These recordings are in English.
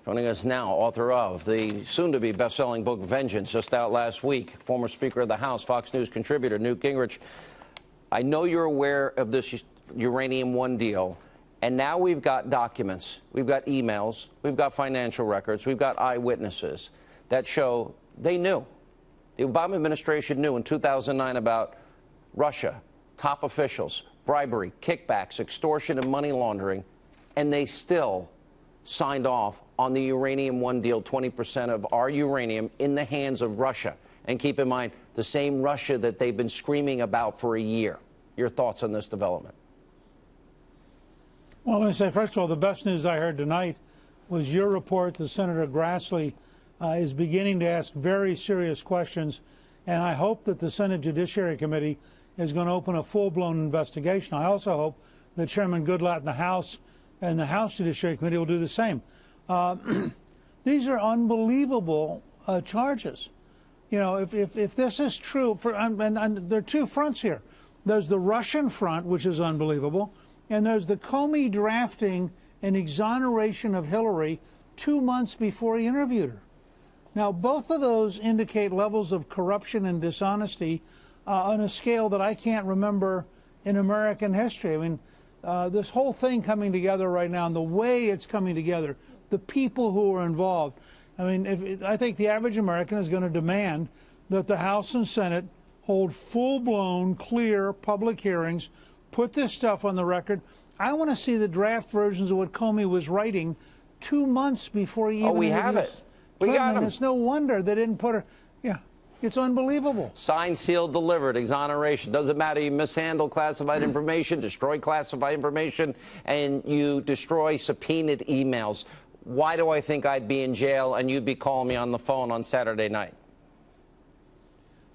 Joining us now, author of the soon-to-be best-selling book Vengeance, just out last week, former Speaker of the House, Fox News contributor Newt Gingrich. I know you're aware of this Uranium One deal, and now we've got documents, we've got emails, we've got financial records, we've got eyewitnesses that show they knew. The Obama administration knew in 2009 about Russia, top officials, bribery, kickbacks, extortion, and money laundering, and they still signed off on the Uranium One deal, 20% of our uranium in the hands of Russia. And keep in mind, the same Russia that they've been screaming about for a year. Your thoughts on this development? Well, let me say, first of all, the best news I heard tonight was your report that Senator Grassley is beginning to ask very serious questions, and I hope that the Senate Judiciary Committee is going to open a full-blown investigation. I also hope that Chairman Goodlatte in the House and the House Judiciary Committee will do the same. These are unbelievable charges. You know, if this is true, and there are two fronts here. There's the Russian front, which is unbelievable, and there's the Comey drafting an exoneration of Hillary 2 months before he interviewed her. Now, both of those indicate levels of corruption and dishonesty on a scale that I can't remember in American history. I mean, this whole thing coming together right now and the way it's coming together, the people who are involved. I mean, I think the average American is going to demand that the House and Senate hold full-blown, clear public hearings, put this stuff on the record. I want to see the draft versions of what Comey was writing 2 months before he even... Oh, we have it. We got him. It's no wonder they didn't put her... Yeah, it's unbelievable. Signed, sealed, delivered, exoneration. Doesn't matter. You mishandle classified information, destroy classified information, and you destroy subpoenaed emails. Why do I think I'd be in jail and you'd be calling me on the phone on Saturday night?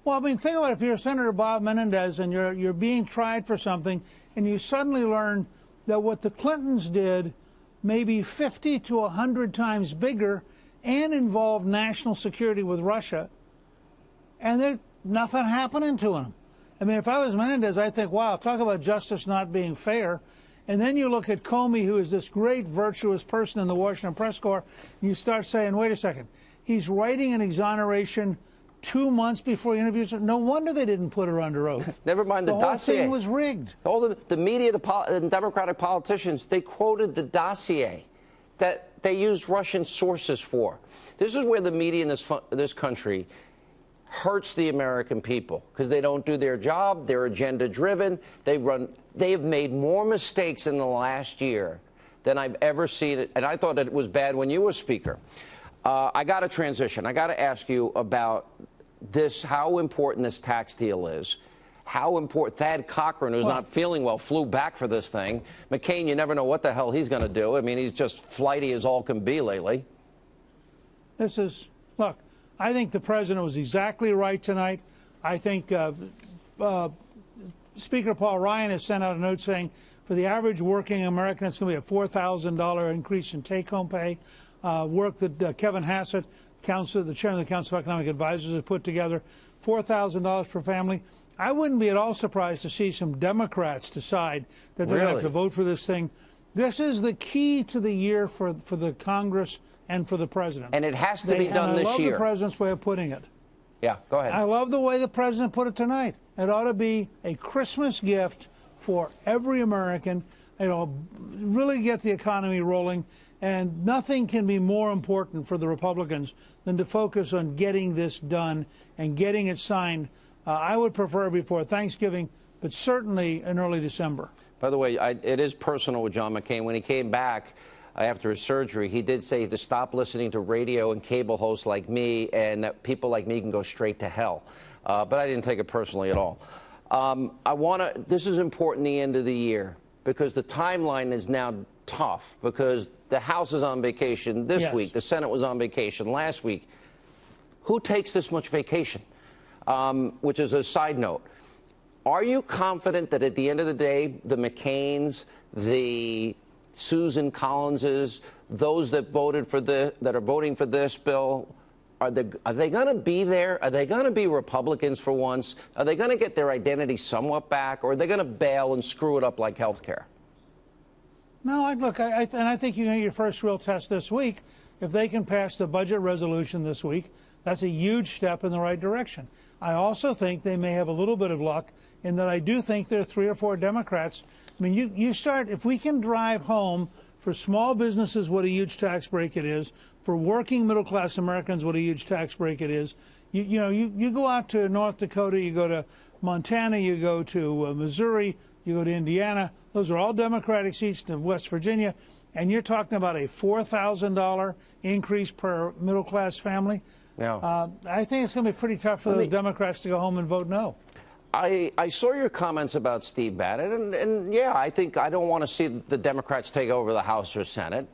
Well, I mean, think about it. If you're Senator Bob Menendez and you're being tried for something and you suddenly learn that what the Clintons did may be 50 to 100 times bigger and involved national security with Russia, and there's nothing happening to them. I mean, if I was Menendez, I'd think, wow, talk about justice not being fair. And then you look at Comey, who is this great, virtuous person in the Washington press corps, and you start saying, wait a second, he's writing an exoneration 2 months before he interviews her. No wonder they didn't put her under oath. Never mind the dossier. The whole thing was rigged. All the media, the Democratic politicians, they quoted the dossier that they used Russian sources for. This is where the media in this country hurts the American people, because they don't do their job. They're agenda-driven. They have made more mistakes in the last year than I've ever seen it. And I thought that it was bad when you were Speaker. I got to transition. I got to ask you about this, how important this tax deal is. How important Thad Cochran, who's not feeling well, flew back for this thing. McCain, you never know what the hell he's going to do. I mean, he's just flighty as all can be lately. Look, I think the president was exactly right tonight. I think Speaker Paul Ryan has sent out a note saying for the average working American, it's going to be a $4,000 increase in take-home pay. Work that Kevin Hassett, the chairman of the Council of Economic Advisors, has put together, $4,000 per family. I wouldn't be at all surprised to see some Democrats decide that they're going to have to vote for this thing. This is the key to the year for the Congress and for the president. And it has to be done this year. I love the president's way of putting it. Yeah, go ahead. I love the way the president put it tonight. It ought to be a Christmas gift for every American. It'll really get the economy rolling. And nothing can be more important for the Republicans than to focus on getting this done and getting it signed. I would prefer before Thanksgiving, but certainly in early December. By the way, it is personal with John McCain. When he came back after his surgery, he did say to stop listening to radio and cable hosts like me, and that people like me can go straight to hell. But I didn't take it personally at all. This is important the end of the year, because the timeline is now tough, because the House is on vacation this week. The Senate was on vacation last week. Who takes this much vacation? Which is a side note. Are you confident that at the end of the day, the McCains, the Susan Collinses, those that voted for that are voting for this bill, are they going to be there? Are they going to be Republicans for once? Are they going to get their identity somewhat back, or are they going to bail and screw it up like health care? No, look, I think you're going to get your first real test this week. if they can pass the budget resolution this week, that's a huge step in the right direction. I also think they may have a little bit of luck in that I do think there are 3 or 4 Democrats. I mean, you start, if we can drive home for small businesses what a huge tax break it is, for working middle-class Americans what a huge tax break it is. You go out to North Dakota, you go to Montana, you go to Missouri, you go to Indiana. Those are all Democratic seats, to West Virginia, and you're talking about a $4,000 increase per middle-class family. Yeah. I think it's going to be pretty tough for those Democrats to go home and vote no. I saw your comments about Steve Bannon, and yeah, I think I don't want to see the Democrats take over the House or Senate,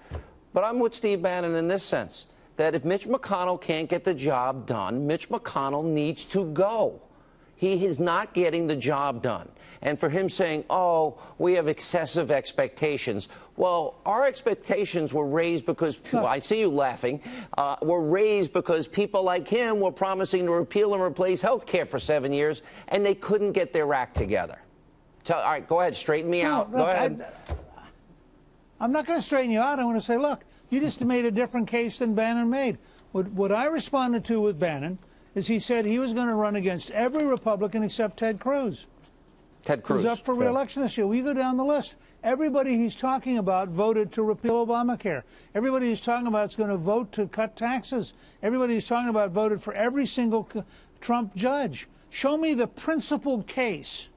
but I'm with Steve Bannon in this sense, that if Mitch McConnell can't get the job done, Mitch McConnell needs to go. He is not getting the job done. And for him saying, oh, we have excessive expectations. Well, our expectations were raised because, I see you laughing, were raised because people like him were promising to repeal and replace health care for 7 years, and they couldn't get their act together. All right, go ahead, straighten me out. Go ahead. I'm not going to straighten you out. I want to say, look, you just made a different case than Bannon made. What I responded to with Bannon is he said he was going to run against every Republican except Ted Cruz. Ted Cruz. Who's up for re-election this year. We go down the list. Everybody he's talking about voted to repeal Obamacare. Everybody he's talking about is going to vote to cut taxes. Everybody he's talking about voted for every single Trump judge. Show me the principled case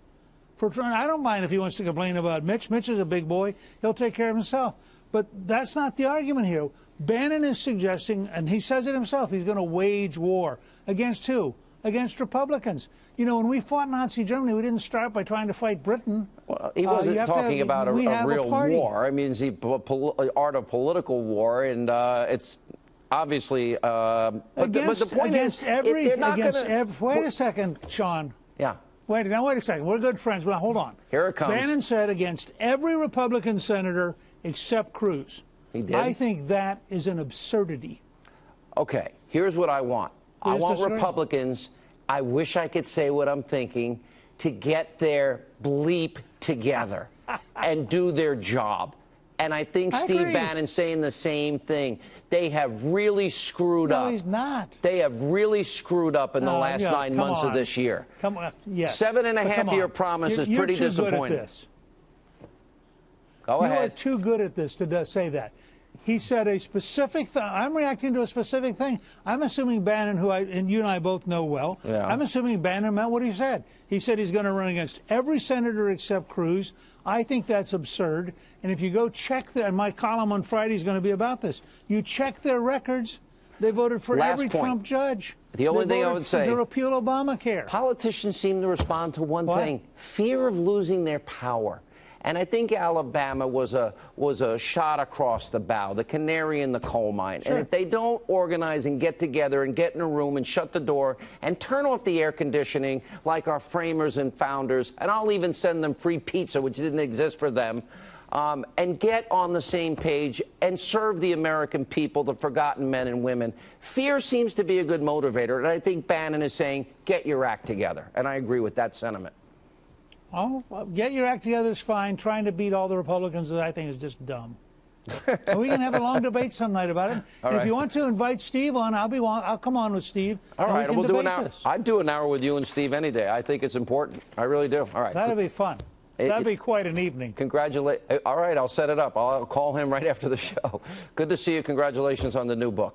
for Trump. I don't mind if he wants to complain about Mitch. Mitch is a big boy. He'll take care of himself. But that's not the argument here. Bannon is suggesting, and he says it himself, he's going to wage war. Against who? Against Republicans. You know, when we fought Nazi Germany, we didn't start by trying to fight Britain. Well, he wasn't talking about a real war. I mean, it's art of political war, and it's obviously. But the point is, wait a second, Sean. Yeah. Wait a second. We're good friends. Well, hold on. Here it comes. Bannon said against every Republican senator except Cruz. He did? I think that is an absurdity. Okay, here's what I want. I want Republicans, I wish I could say what I'm thinking, to get their bleep together and do their job. And I think Steve Bannon's saying the same thing. They have really screwed up. No, he's not. They have really screwed up in the last 9 months of this year. Come on. Yes. 7.5-year promise is pretty disappointing. You're too good at this. Go ahead. You are too good at this to say that. He said a specific thing. I'm reacting to a specific thing. I'm assuming Bannon, who you and I both know well, I'm assuming Bannon meant what he said. He said he's going to run against every senator except Cruz. I think that's absurd. And if you go check and my column on Friday is going to be about this. You check their records. They voted for every Trump judge. The only thing I would say, to repeal Obamacare. Politicians seem to respond to one thing: fear of losing their power. And I think Alabama was a shot across the bow, the canary in the coal mine. Sure. And if they don't organize and get together and get in a room and shut the door and turn off the air conditioning like our framers and founders, and I'll even send them free pizza, which didn't exist for them, and get on the same page and serve the American people, the forgotten men and women, fear seems to be a good motivator. And I think Bannon is saying, get your act together. And I agree with that sentiment. Oh, well, get your act together is fine. Trying to beat all the Republicans, I think, is just dumb. We can have a long debate some night about it. And if you want to invite Steve on, I'll come on with Steve. All right, we'll do an hour. I'd do an hour with you and Steve any day. I think it's important. I really do. All right. That'd be fun. That'd be quite an evening. All right, I'll set it up. I'll call him right after the show. Good to see you. Congratulations on the new book.